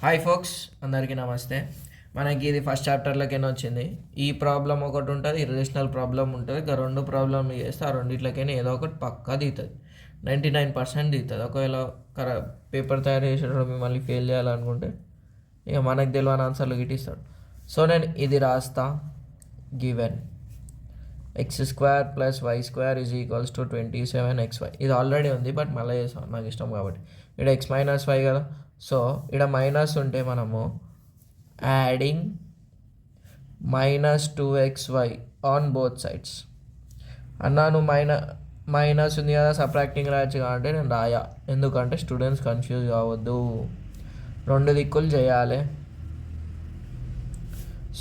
Hi folks, అందరికీ నమస్తే. మనకి ఇది ఫస్ట్ చాప్టర్లోకైనా వచ్చింది. ఈ ప్రాబ్లం ఒకటి ఉంటుంది, ఇర్రేషనల్ ప్రాబ్లం ఉంటుంది. ఇక రెండు ప్రాబ్లంలు చేస్తే ఆ రెండిట్లకైనా ఏదో ఒకటి పక్కా దిగుతుంది. 99% దిగుతుంది. ఒకవేళ పేపర్ తయారు చేసేటప్పుడు మిమ్మల్ని ఫెయిల్ చేయాలనుకుంటే ఇక మనకు తెలియని ఆన్సర్లు గిట్టిస్తాడు. సో నేను ఇది రాస్తా. Given x² + y² = 27xy. ఇది ఆల్రెడీ ఉంది, బట్ మళ్ళీ చేస్తాం నాకు ఇష్టం కాబట్టి. ఇక్కడ x - y కదా, సో ఇక్కడ మైనస్ ఉంటే మనము adding -2xy on both sides అన్నాను. మైనస్ ఉంది కదా, సబ్ట్రాక్టింగ్ రాయచ్చు కాబట్టి నేను రాయా, ఎందుకంటే స్టూడెంట్స్ కన్ఫ్యూజ్ కావద్దు, రెండు దిక్కులు చేయాలి.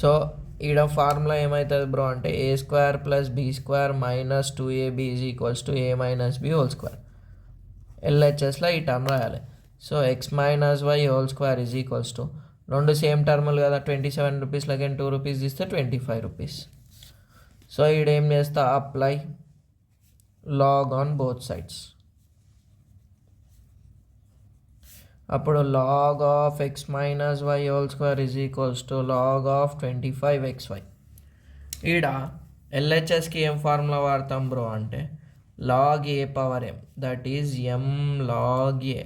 సో ఈడ ఫార్ములా ఏమవుతుంది బ్రో అంటే a² + b² - 2ab = a - b whole square. LHSలో ఈ టర్మ్ రాయాలి. So x - y whole square = రెండు సేమ్ టర్ములు కదా, 27 రూపీస్లకి 2 రూపీస్ ఇస్తే 25 రూపీస్. సో ఈడేం చేస్తా, apply log on both sides. అప్పుడు log of x - y whole square = log of 25xy. ఈడ ఎల్హెచ్ఎస్కి ఏం ఫార్ములా వాడతాం బ్రో అంటే log a⁴m, that is m log a.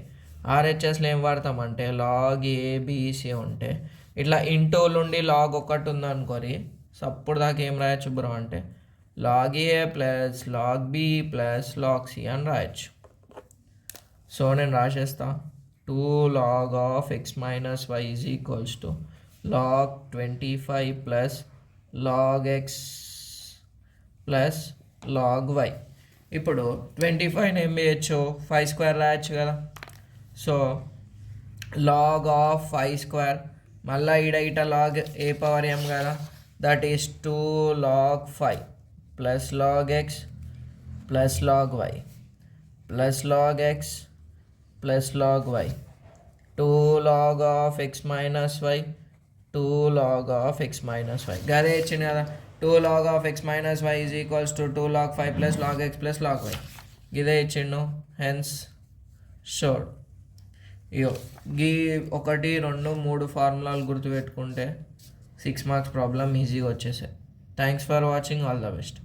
ఆర్హెచ్ఎస్లో ఏం వాడతాం అంటే log abc ఉంటే ఇట్లా ఇంటూలు ఉండి log ఒకటి ఉందనుకోరి, సప్పుడు దాకా ఏం రాయొచ్చు బ్రో అంటే log a + log b + log c అని రాయొచ్చు. సో నేను రాసేస్తా. 2 log of x - y = log 25 + log x + log y. ఇప్పుడు 25 ఏం చేయొచ్చు, 5² రాయొచ్చు కదా. సో log of 5², మళ్ళీ ఇట log a⁴m కదా, that is 2 log 5 + log x + log y + log x + log y. 2 log of x - y, 2 log of x - y గదే ఇచ్చింది కదా. 2 log of x - y = 2 log 5 + log x + log y. ఇదే ఇచ్చిండు, hence షోర్డ్. ఇయో గీ 1, 2, 3 ఫార్ములాలు గుర్తుపెట్టుకుంటే 6 marks problem ఈజీగా వచ్చేసాయి. Thanks for watching, all the best.